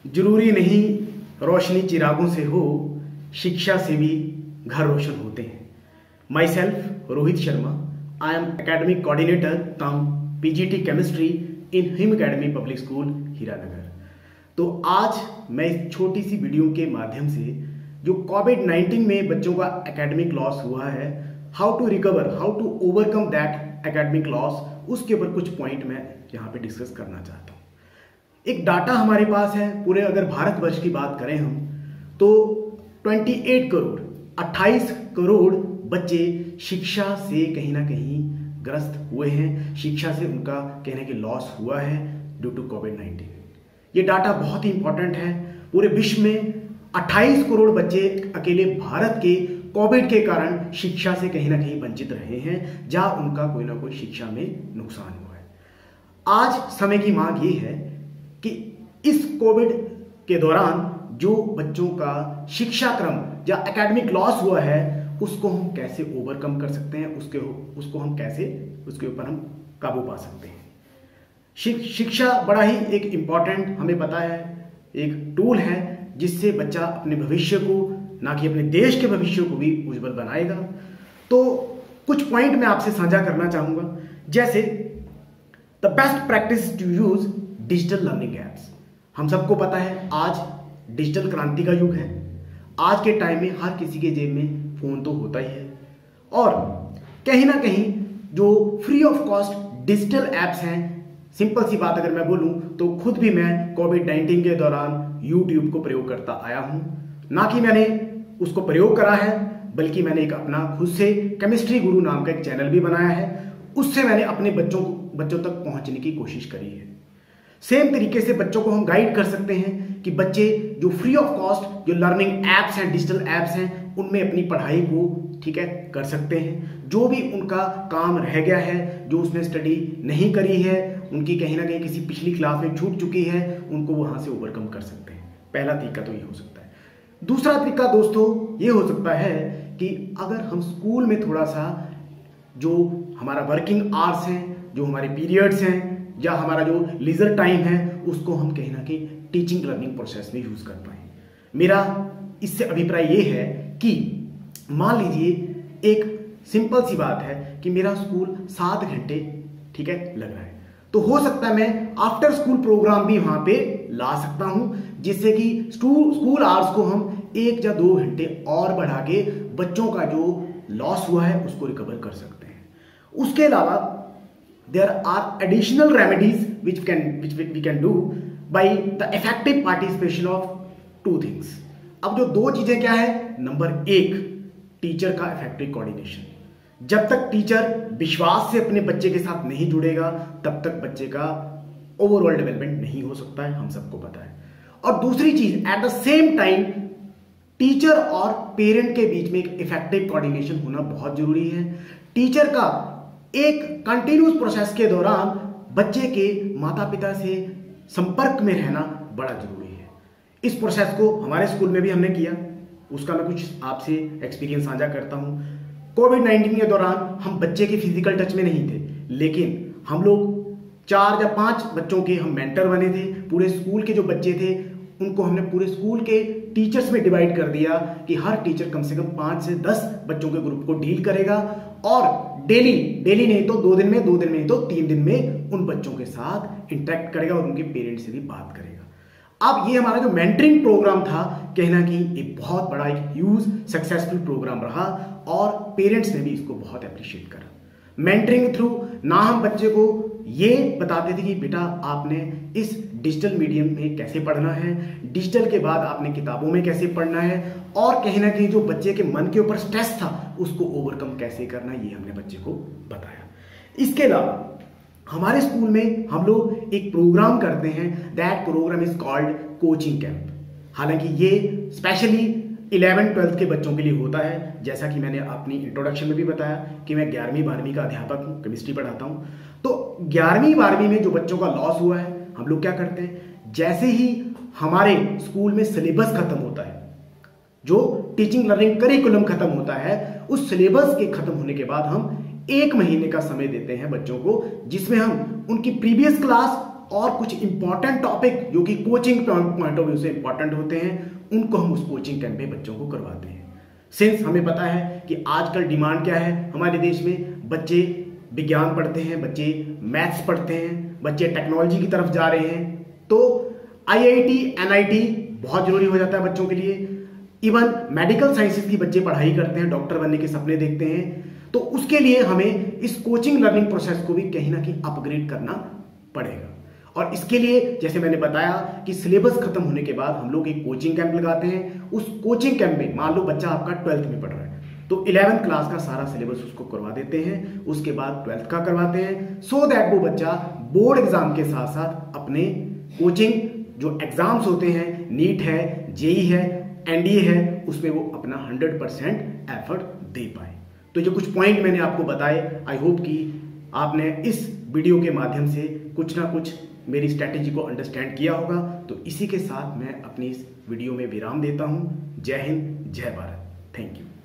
जरूरी नहीं रोशनी चिरागों से हो, शिक्षा से भी घर रोशन होते हैं। My self Rohit Sharma, I am academic coordinator come PGT chemistry in him academy public school Hiranagar. तो आज मैं इस छोटी सी वीडियो के माध्यम से जो कोविड-19 में बच्चों का एकेडमिक लॉस हुआ है, how to recover, how to overcome that academic loss, उसके ऊपर कुछ पॉइंट मैं यहाँ पे डिस्कस करना चाहता हूँ। एक डाटा हमारे पास है, पूरे अगर भारतवर्ष की बात करें हम तो 28 करोड़ बच्चे शिक्षा से कहीं ना कहीं ग्रस्त हुए हैं, शिक्षा से उनका कहने के लॉस हुआ है ड्यू टू कोविड-19। ये डाटा बहुत ही इंपॉर्टेंट है। पूरे विश्व में 28 करोड़ बच्चे अकेले भारत के कोविड के कारण शिक्षा से कहीं ना कहीं वंचित रहे हैं, जहां उनका कोई ना कोई शिक्षा में नुकसान हुआ है। आज समय की मांग ये है कि इस कोविड के दौरान जो बच्चों का शिक्षा क्रम या एकेडमिक लॉस हुआ है, उसको हम कैसे ओवरकम कर सकते हैं, उसको हम कैसे उसके ऊपर हम काबू पा सकते हैं। शिक्षा बड़ा ही एक इम्पॉर्टेंट, हमें पता है, एक टूल है जिससे बच्चा अपने भविष्य को, ना कि अपने देश के भविष्य को भी उज्जवल बनाएगा। तो कुछ पॉइंट मैं आपसे साझा करना चाहूंगा, जैसे the best practice to use digital learning apps. हम सबको पता है आज डिजिटल क्रांति का युग है। आज के टाइम में हर किसी के जेब में फोन तो होता ही है, और कहीं ना कहीं जो free of cost digital apps हैं, सिंपल सी बात अगर मैं बोलूं तो खुद भी मैं कोविड-19 के दौरान यूट्यूब को प्रयोग करता आया हूं। ना कि मैंने उसको प्रयोग करा है, बल्कि मैंने एक अपना खुद से केमिस्ट्री गुरु नाम का एक चैनल भी बनाया है। उससे मैंने अपने बच्चों तक पहुंचने की कोशिश करी है। सेम तरीके से बच्चों को हम गाइड कर सकते हैं कि बच्चे जो फ्री ऑफ कॉस्ट जो लर्निंग एप्स हैं, डिजिटल एप्स हैं, उनमें अपनी पढ़ाई को ठीक है कर सकते हैं। जो भी उनका काम रह गया है, जो उसने स्टडी नहीं करी है, उनकी कहीं ना कहीं किसी पिछली क्लास में छूट चुकी है, उनको वहां से ओवरकम कर सकते हैं। पहला तरीका तो ये हो सकता है। दूसरा तरीका दोस्तों ये हो सकता है कि अगर हम स्कूल में थोड़ा सा जो हमारा वर्किंग आवर्स हैं, जो हमारे पीरियड्स हैं, या हमारा जो लीजर टाइम है, उसको हम कहीं ना कहीं टीचिंग लर्निंग प्रोसेस में यूज कर पाए। मेरा इससे अभिप्राय ये है कि मान लीजिए एक सिंपल सी बात है कि मेरा स्कूल 7 घंटे ठीक है लग रहा है, तो हो सकता है मैं आफ्टर स्कूल प्रोग्राम भी वहां पे ला सकता हूं, जिससे कि स्कूल आवर्स को हम 1 या 2 घंटे और बढ़ा के बच्चों का जो लॉस हुआ है उसको रिकवर कर सकते हैं। उसके अलावा there are additional remedies which we can do by the effective participation of 2 things। अब जो 2 चीजें क्या है, नंबर 1 टीचर का इफेक्टिव कोऑर्डिनेशन। जब तक टीचर विश्वास से अपने बच्चे के साथ नहीं जुड़ेगा, तब तक बच्चे का ओवरऑल डेवलपमेंट नहीं हो सकता है, हम सबको पता है। और दूसरी चीज, at the same time teacher और पेरेंट के बीच में एक इफेक्टिव कोऑर्डिनेशन होना बहुत जरूरी है। टीचर का एक कंटिन्यूस प्रोसेस के दौरान बच्चे के माता पिता से संपर्क में रहना बड़ा जरूरी है। इस प्रोसेस को हमारे स्कूल में भी हमने किया, उसका मैं कुछ आपसे एक्सपीरियंस साझा करता हूं। कोविड-19 के दौरान हम बच्चे के फिजिकल टच में नहीं थे, लेकिन हम लोग 4 या 5 बच्चों के हम मेंटर बने थे। पूरे स्कूल के जो बच्चे थे उनको हमने पूरे स्कूल के टीचर्स में डिवाइड कर दिया कि हर टीचर कम से कम 5 से 10 बच्चों के ग्रुप को डील करेगा, और डेली नहीं तो 2 दिन में, 2 दिन में नहीं तो 3 दिन में उन बच्चों के साथ इंटरेक्ट करेगा और उनके पेरेंट्स से भी बात करेगा। अब ये हमारा जो मेंटरिंग प्रोग्राम था, कहना कि एक बहुत बड़ा एक ह्यूज सक्सेसफुल प्रोग्राम रहा, और पेरेंट्स ने भी इसको बहुत अप्रिशिएट करा। मेंटरिंग थ्रू ना हम बच्चे को ये बताते थे कि बेटा आपने इस डिजिटल मीडियम में कैसे पढ़ना है, डिजिटल के बाद आपने किताबों में कैसे पढ़ना है, और कहीं ना कहीं जो बच्चे के मन के ऊपर स्ट्रेस था उसको ओवरकम कैसे करना, ये हमने बच्चे को बताया। इसके अलावा हमारे स्कूल में हम लोग एक प्रोग्राम करते हैं, that program is called coaching camp. हालांकि ये स्पेशली 11th-12th के बच्चों के लिए होता है। जैसा कि मैंने अपनी इंट्रोडक्शन में भी बताया कि मैं 11वीं 12वीं का अध्यापक हूँ, केमिस्ट्री पढ़ाता हूँ। तो 11वीं 12वीं में जो बच्चों का लॉस हुआ है, हम लोग क्या करते हैं, जैसे ही हमारे स्कूल में सिलेबस खत्म होता है, जो टीचिंग लर्निंग करिकुलम खत्म होता है, उस सिलेबस के खत्म होने के बाद हम 1 महीने का समय देते हैं बच्चों को, जिसमें हम उनकी प्रीवियस क्लास और कुछ इंपॉर्टेंट टॉपिक जो कि कोचिंग पॉइंट ऑफ व्यू से इंपॉर्टेंट होते हैं, उनको हम उस कोचिंग कैंप में बच्चों को करवाते हैं। सिंस हमें पता है कि आजकल डिमांड क्या है हमारे देश में, बच्चे विज्ञान पढ़ते हैं, बच्चे मैथ्स पढ़ते हैं, बच्चे टेक्नोलॉजी की तरफ जा रहे हैं, तो IIT NIT बहुत जरूरी हो जाता है बच्चों के लिए। इवन मेडिकल साइंसेज की बच्चे पढ़ाई करते हैं, डॉक्टर बनने के सपने देखते हैं, तो उसके लिए हमें इस कोचिंग लर्निंग प्रोसेस को भी कहीं ना कहीं अपग्रेड करना पड़ेगा। और इसके लिए जैसे मैंने बताया कि सिलेबस खत्म होने के बाद हम लोग एक कोचिंग कैंप लगाते हैं। उस कोचिंग कैंप में मान लो बच्चा आपका 12th में पढ़ रहा है, तो 11th क्लास का सारा सिलेबस उसको करवा देते हैं, उसके बाद 12th का करवाते हैं, सो दैट वो बच्चा बोर्ड एग्जाम के साथ साथ अपने कोचिंग जो एग्जाम्स होते हैं, नीट है, जेई है, NDA है, उसमें वो अपना 100% एफर्ट दे पाए। तो जो कुछ पॉइंट मैंने आपको बताए, आई होप कि आपने इस वीडियो के माध्यम से कुछ ना कुछ मेरी स्ट्रैटेजी को अंडरस्टैंड किया होगा। तो इसी के साथ मैं अपनी इस वीडियो में विराम देता हूं। जय हिंद, जय भारत, थैंक यू।